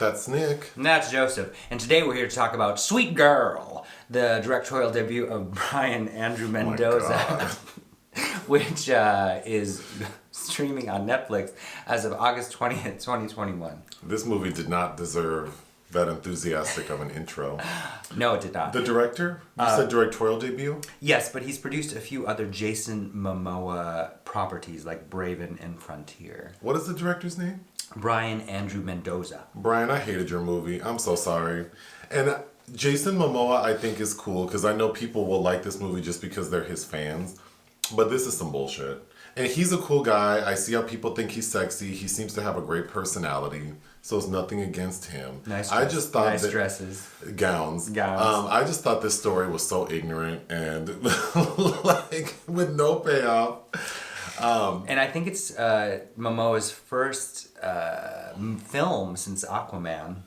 That's Nick. And that's Joseph. And today we're here to talk about Sweet Girl, the directorial debut of Brian Andrew Mendoza, which is streaming on Netflix as of August 20th, 2021. This movie did not deserve that enthusiastic of an intro. No, it did not. The director? You said directorial debut? Yes, but he's produced a few other Jason Momoa properties like Braven and Frontier. What is the director's name? Brian Andrew Mendoza. Brian, I hated your movie. I'm so sorry. And Jason Momoa, I think, is cool because I know people will like this movie just because they're his fans. But this is some bullshit. And he's a cool guy. I see how people think he's sexy. He seems to have a great personality. So it's nothing against him. Nice I just thought nice dresses. Gowns. I just thought this story was so ignorant and like with no payoff. And I think it's Momoa's first film since Aquaman.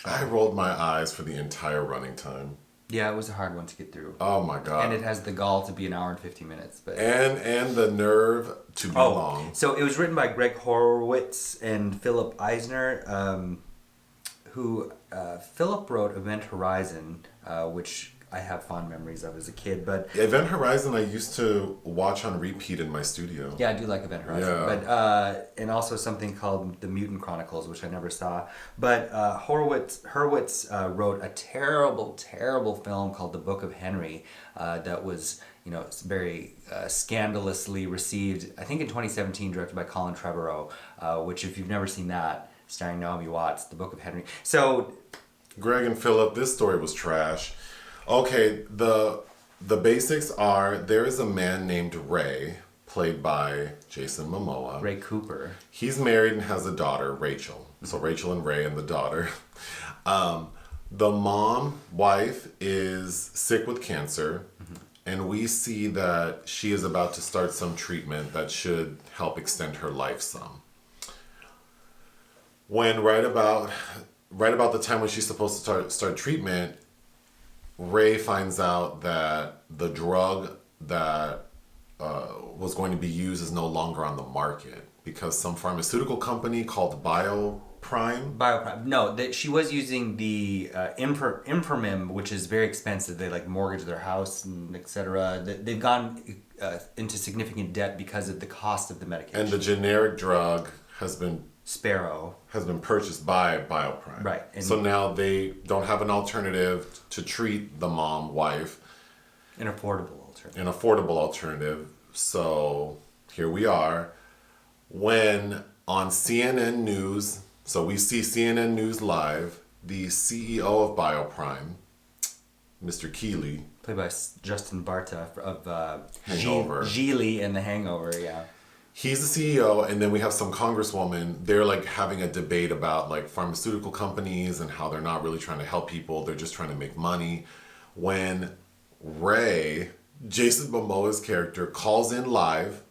I rolled my eyes for the entire running time. Yeah, it was a hard one to get through. Oh my god! And it has the gall to be an hour and 50 minutes, but and the nerve to be long. So it was written by Gregg Hurwitz and Philip Eisner, who Philip wrote Event Horizon, which I have fond memories of as a kid. But Event Horizon, I used to watch on repeat in my studio. Yeah, I do like Event Horizon. Yeah. But and also something called The Mutant Chronicles, which I never saw. But Hurwitz wrote a terrible film called The Book of Henry that was very scandalously received. I think in 2017, directed by Colin Trevorrow. Which, if you've never seen that, starring Naomi Watts, The Book of Henry. So, Gregg and Philip, this story was trash. Okay, the basics are there is a man named Ray, played by Jason Momoa. Ray Cooper. He's married and has a daughter, Rachel. So Rachel and Ray and the daughter. The wife, is sick with cancer, and we see that she is about to start some treatment that should help extend her life some. When right about the time when she's supposed to start treatment, Ray finds out that the drug that was going to be used is no longer on the market because some pharmaceutical company called Bioprime. No, she was using the Impermim, which is very expensive. They mortgage their house and etc. They've gone into significant debt because of the cost of the medication. And the generic drug has been purchased by Bioprime. Right. And so now they don't have an alternative to treat the wife. An affordable alternative. So here we are. When on CNN News, so we see CNN News Live, the CEO of Bioprime, Mr. Keeley. Played by Justin Bartha of Hangover. Geely in The Hangover, yeah. He's the CEO, and then we have some congresswoman. They're having a debate about pharmaceutical companies and how they're not really trying to help people. They're just trying to make money. When Ray, Jason Momoa's character, calls in live,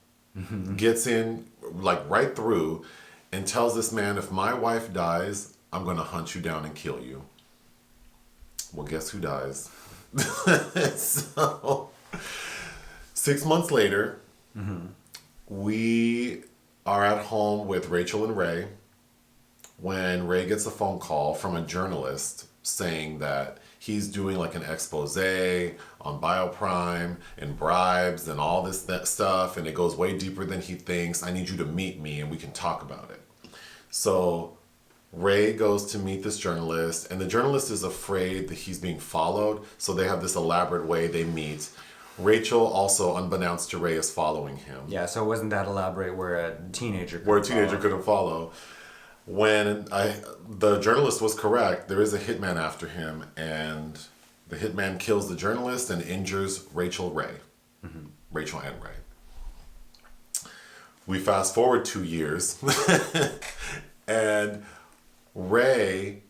gets in right through, and tells this man, if my wife dies, I'm going to hunt you down and kill you. Well, guess who dies? So, 6 months later, we are at home with Rachel and Ray when Ray gets a phone call from a journalist saying that he's doing an expose on Bioprime and bribes and all that stuff, and it goes way deeper than he thinks. I need you to meet me and we can talk about it. So Ray goes to meet this journalist, and the journalist is afraid that he's being followed, so they have this elaborate way they meet. Rachel also, unbeknownst to Ray, is following him. Yeah, so it wasn't that elaborate where a teenager couldn't follow. When the journalist was correct, there is a hitman after him, and the hitman kills the journalist and injures Rachel and Ray. We fast forward 2 years, and Ray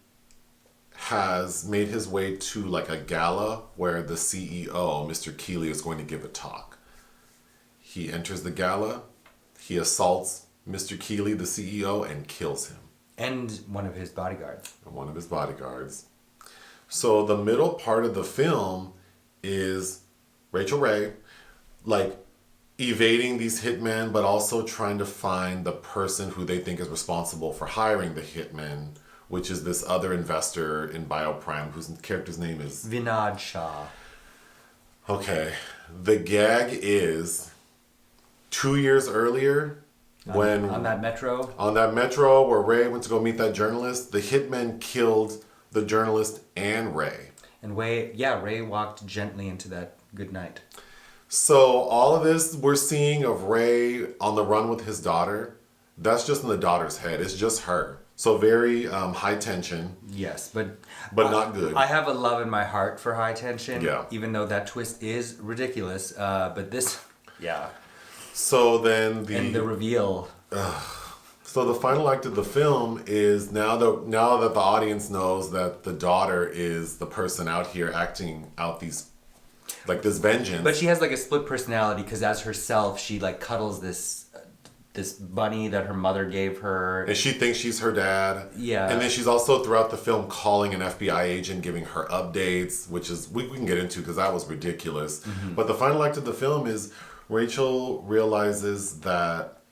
has made his way to a gala where the CEO, Mr. Keeley, is going to give a talk. He enters the gala, he assaults Mr. Keeley, the CEO, and kills him. And one of his bodyguards. So the middle part of the film is Rachel Ray, evading these hitmen, but also trying to find the person who they think is responsible for hiring the hitmen, which is this other investor in Bioprime whose character's name is Vinod Shah. Okay. The gag is 2 years earlier when On that metro? on that metro where Ray went to go meet that journalist, the hitmen killed the journalist and Ray. And Ray walked gently into that good night. So all of this we're seeing of Ray on the run with his daughter, that's just in the daughter's head. It's just her. So very high tension. Yes, but not good. I have a love in my heart for high tension. Yeah. Even though that twist is ridiculous. But this, yeah. So then And the reveal. So the final act of the film is now that the audience knows that the daughter is the person out here acting out these, like this vengeance. But she has like a split personality because as herself, she like cuddles this bunny that her mother gave her. And she thinks she's her dad. Yeah. And then she's also throughout the film calling an FBI agent, giving her updates, which is, we can get into because that was ridiculous. Mm-hmm. But the final act of the film is Rachel realizes that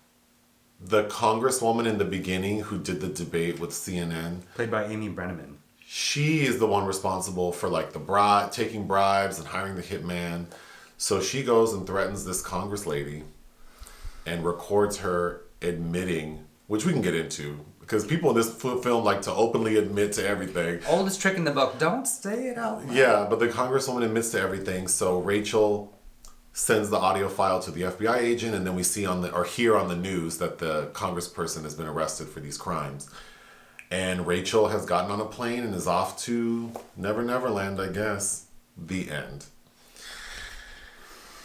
the congresswoman in the beginning who did the debate with CNN, Played by Amy Brenneman. she is the one responsible for like taking bribes and hiring the hitman. So she goes and threatens this congress lady and records her admitting, which we can get into because people in this film like to openly admit to everything. Oldest trick in the book, don't say it out loud. Yeah, but the congresswoman admits to everything. So Rachel sends the audio file to the FBI agent, and then we see hear on the news that the congressperson has been arrested for these crimes. And Rachel has gotten on a plane and is off to Never Never Land, I guess. The end.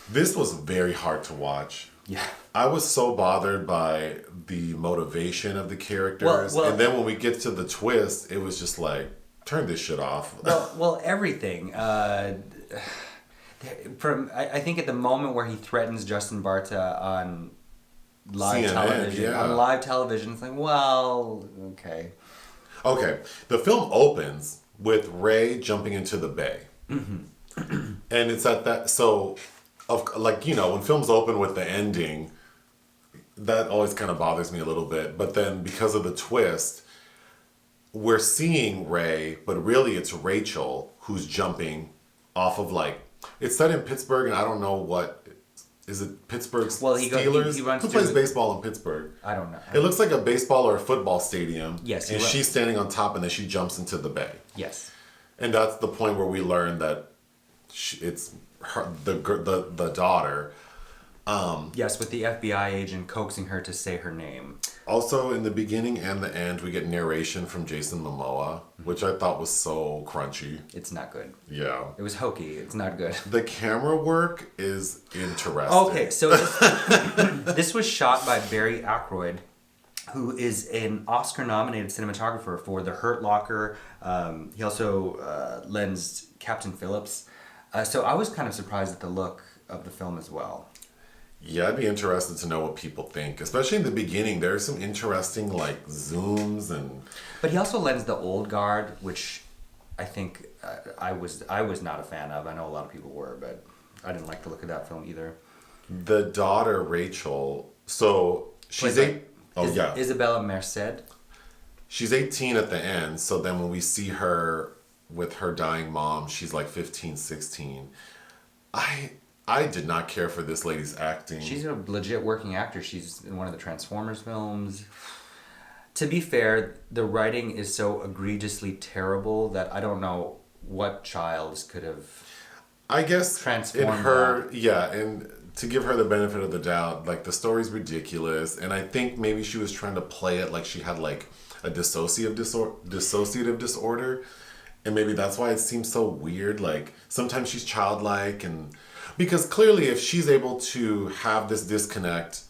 This was very hard to watch. Yeah. I was so bothered by the motivation of the characters. Well, and then when we get to the twist, it was just like, turn this shit off. Well, everything. I think at the moment where he threatens Justin Bartha on live television, it's like, well, okay. Okay, the film opens with Ray jumping into the bay. Mm-hmm. And it's at that, when films open with the ending, that always kind of bothers me a little bit. But then because of the twist, we're seeing Ray, but really it's Rachel who's jumping off of it's set in Pittsburgh, and I don't know is it Pittsburgh Steelers? He runs Who plays baseball in Pittsburgh? I don't know. It looks like a baseball or a football stadium. Yes. And she's standing on top, and then she jumps into the bay. Yes. And that's the point where we learn that it's her, the daughter. Yes, with the FBI agent coaxing her to say her name. Also, in the beginning and the end, we get narration from Jason Momoa, which I thought was so crunchy. It's not good. Yeah. It was hokey. It's not good. The camera work is interesting. Okay, so this was shot by Barry Ackroyd, who is an Oscar-nominated cinematographer for The Hurt Locker. He also lensed Captain Phillips. So I was kind of surprised at the look of the film as well. Yeah, I'd be interested to know what people think. Especially in the beginning, there's some interesting zooms and... But he also lensed The Old Guard, which I think I was not a fan of. I know a lot of people were, but I didn't like the look of that film either. The daughter, Rachel, so she's Isabela Merced. She's 18 at the end, so then when we see her with her dying mom, she's 15, 16. I did not care for this lady's acting. She's a legit working actor. She's in one of the Transformers films. To be fair, the writing is so egregiously terrible that I don't know what child could have transformed in her, that. Yeah, and to give her the benefit of the doubt, the story's ridiculous, and I think maybe she was trying to play it like she had a dissociative disorder, and maybe that's why it seems so weird. Sometimes she's childlike, and because clearly if she's able to have this disconnect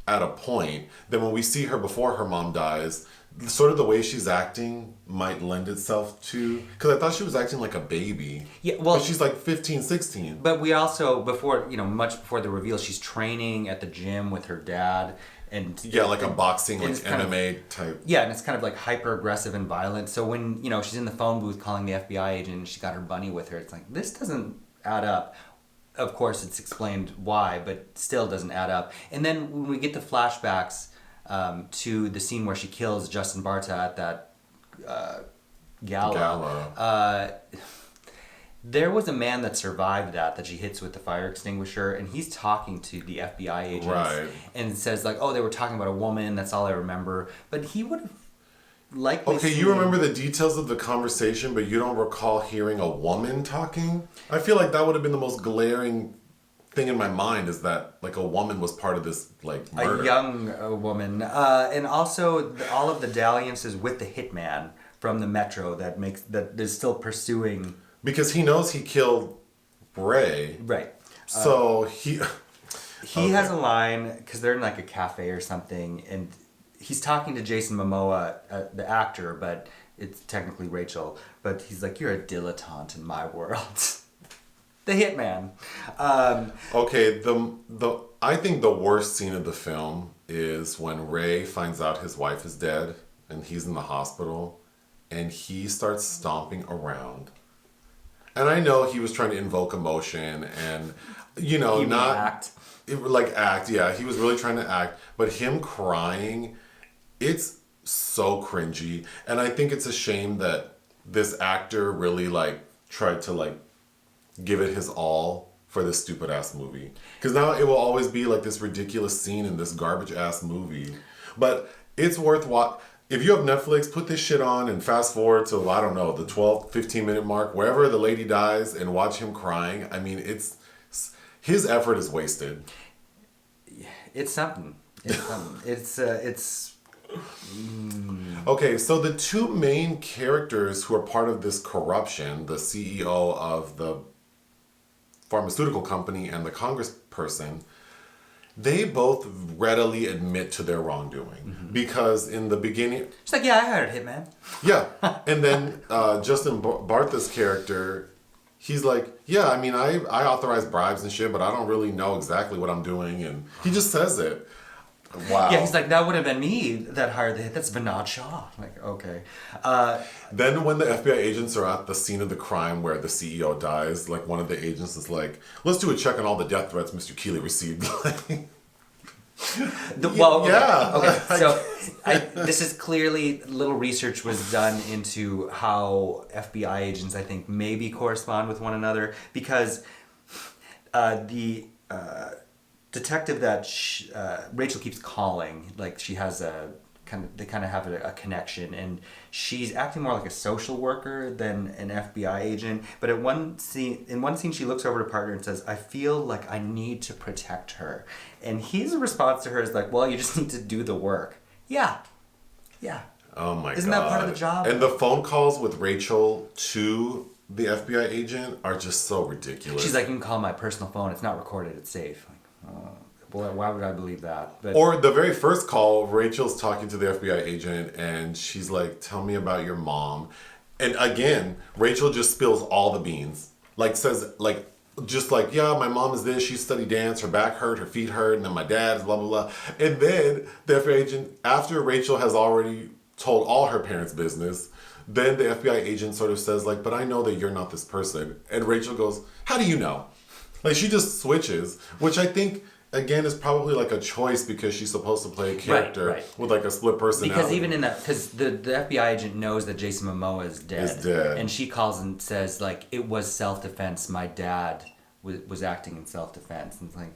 at a point, then when we see her before her mom dies, sort of the way she's acting might lend itself to... Because I thought she was acting like a baby. Yeah, well... But she's 15, 16. But we also, much before the reveal, she's training at the gym with her dad. And yeah, a boxing, MMA type. Yeah, and it's kind of hyper aggressive and violent. So when, she's in the phone booth calling the FBI agent and she got her bunny with her, it's this doesn't add up. Of course, it's explained why, but still doesn't add up. And then when we get the flashbacks to the scene where she kills Justin Bartha at that gala. There was a man that survived that she hits with the fire extinguisher, and he's talking to the FBI agents, Right. and says like, "Oh, they were talking about a woman. That's all I remember." But he would have likely. Okay, you remember the details of the conversation, but you don't recall hearing a woman talking? I feel like that would have been the most glaring thing in my mind, is that like a woman was part of this like murder. A young woman, and also all of the dalliances with the hitman from the Metro that is still pursuing. Because he knows he killed Ray. Right. So he has a line, because they're in like a cafe or something, and he's talking to Jason Momoa, the actor, but it's technically Rachel. But he's like, "You're a dilettante in my world." The hitman. Okay, I think the worst scene of the film is when Ray finds out his wife is dead and he's in the hospital and he starts stomping around. And I know he was trying to invoke emotion and, You mean act. Act, yeah. He was really trying to act. But him crying, it's so cringy. And I think it's a shame that this actor really, tried to, give it his all for this stupid-ass movie. Because now it will always be, this ridiculous scene in this garbage-ass movie. But it's worth watching. If you have Netflix, put this shit on and fast forward to, I don't know, the 12, 15-minute mark, wherever the lady dies, and watch him crying. I mean, his effort is wasted. It's something. It's Okay, so the two main characters who are part of this corruption, the CEO of the pharmaceutical company and the congressperson, they both readily admit to their wrongdoing. Because in the beginning... She's like, "Yeah, I hired a hitman." Yeah. And then Justin Bartha's character, he's like, "Yeah, I mean, I authorize bribes and shit, but I don't really know exactly what I'm doing." And he just says it. Wow. Yeah, he's like, "That would have been me that hired the hit. That's Vinod Shah." Like, okay. Then when the FBI agents are at the scene of the crime where the CEO dies, one of the agents is like, "Let's do a check on all the death threats Mr. Keeley received." Okay. So this is clearly, little research was done into how FBI agents, I think, maybe correspond with one another, because the detective that Rachel keeps calling, she has they kind of have a connection, and she's acting more like a social worker than an FBI agent. But in one scene she looks over to partner and says, "I feel like I need to protect her," and his response to her is like, "Well, you just need to do the work." Yeah. Oh my god. Isn't that part of the job? And the phone calls with Rachel to the FBI agent are just so ridiculous. She's like, "You can call my personal phone. It's not recorded. It's safe." Boy, why would I believe that? But, or the very first call, Rachel's talking to the FBI agent and she's like, "Tell me about your mom." And again, Rachel just spills all the beans. "Yeah, my mom is this, she studied dance, her back hurt, her feet hurt, and then my dad's blah, blah, blah." And then the FBI agent, after Rachel has already told all her parents' business, then the FBI agent sort of says, "But I know that you're not this person." And Rachel goes, "How do you know?" She just switches, which I think... Again, is probably a choice because she's supposed to play a character with a split personality. Because even in that, because the FBI agent knows that Jason Momoa is dead. And she calls and says, "It was self-defense. My dad was acting in self-defense." And it's like,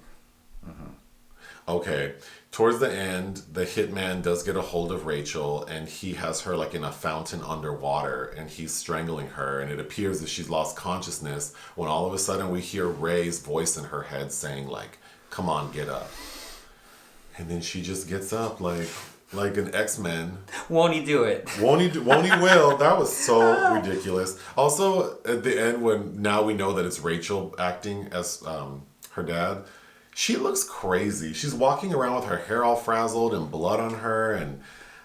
Okay. Towards the end, the hitman does get a hold of Rachel and he has her in a fountain underwater and he's strangling her, and it appears that she's lost consciousness when all of a sudden we hear Ray's voice in her head saying "Come on, get up." And then she just gets up like an X-Men. Won't he do it? Won't he will. That was so ridiculous. Also, at the end, when now we know that it's Rachel acting as her dad, she looks crazy. She's walking around with her hair all frazzled and blood on her, and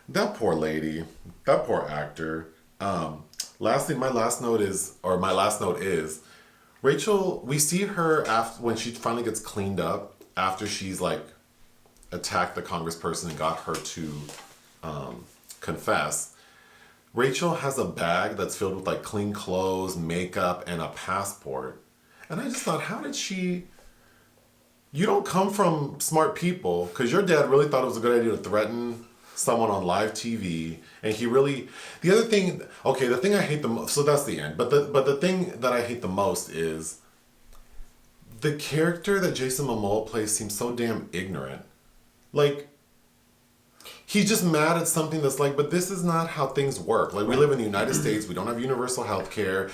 that poor lady, that poor actor. Lastly, my last note is Rachel, we see her after when she finally gets cleaned up, after she's attacked the congressperson and got her to confess. Rachel has a bag that's filled with clean clothes, makeup, and a passport. And I just thought, how did she... You don't come from smart people, because your dad really thought it was a good idea to threaten someone on live TV, and he really. The other thing, okay, the thing I hate the most. So that's the end. But the thing that I hate the most is the character that Jason Momoa plays seems so damn ignorant. Like, he's just mad at something that's like, but this is not how things work. Like, we live in the United States. We don't have universal health care.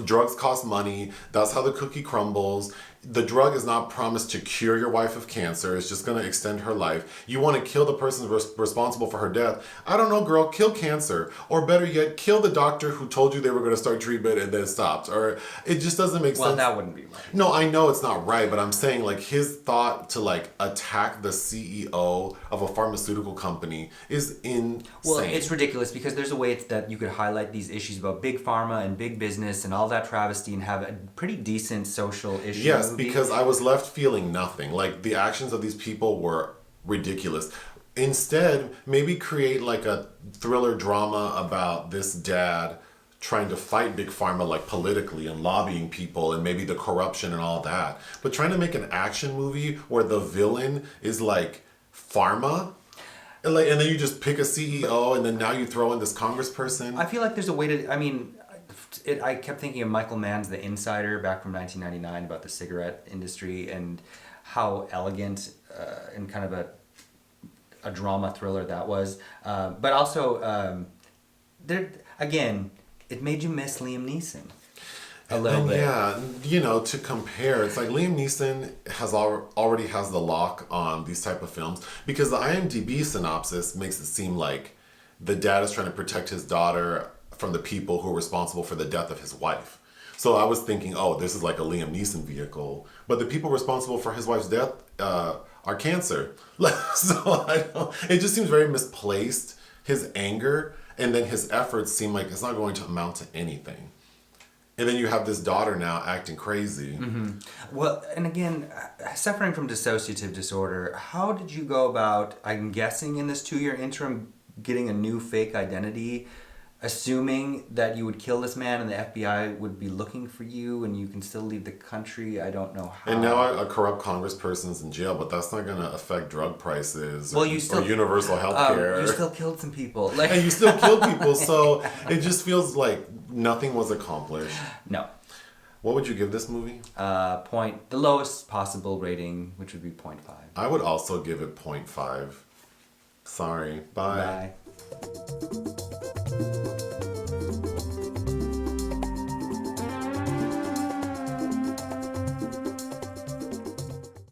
Drugs cost money. That's how the cookie crumbles. The drug is not promised to cure your wife of cancer. It's just going to extend her life. You want to kill the person responsible for her death. I don't know, girl, kill cancer. Or better yet, kill the doctor who told you they were going to start treatment and then stopped. Or it just doesn't make sense. Well, that wouldn't be right. No, I know it's not right, but I'm saying like his thought to like attack the CEO of a pharmaceutical company is insane. Well, it's ridiculous because there's a way that you could highlight these issues about big pharma and big business and all that travesty and have a pretty decent social issue. Yes, because I was left feeling nothing. Like, the actions of these people were ridiculous. Instead, maybe create like a thriller drama about this dad trying to fight big pharma, like politically and lobbying people and maybe the corruption and all that. But trying to make an action movie where the villain is like pharma, and then you just pick a CEO and then now you throw in this congressperson. I feel like there's a way to, I kept thinking of Michael Mann's The Insider back from 1999 about the cigarette industry and how elegant and kind of a drama thriller that was. But also, it made you miss Liam Neeson a little bit. Yeah, to compare, it's like Liam Neeson already has the lock on these type of films because the IMDb synopsis makes it seem like the dad is trying to protect his daughter from the people who are responsible for the death of his wife. So I was thinking, oh, this is like a Liam Neeson vehicle. But the people responsible for his wife's death are cancer. So it just seems very misplaced, his anger, and then his efforts seem like it's not going to amount to anything. And then you have this daughter now acting crazy. Mm-hmm. Well, and again, suffering from dissociative disorder, how did you go about, I'm guessing in this 2-year interim, getting a new fake identity, assuming that you would kill this man and the FBI would be looking for you and you can still leave the country? I don't know how. And now a corrupt congressperson's in jail, but that's not going to affect drug prices or universal health care. You still killed some people. And you still killed people, so it just feels like nothing was accomplished. No. What would you give this movie? The lowest possible rating, which would be 0.5. I would also give it 0.5. Sorry. Bye. Bye.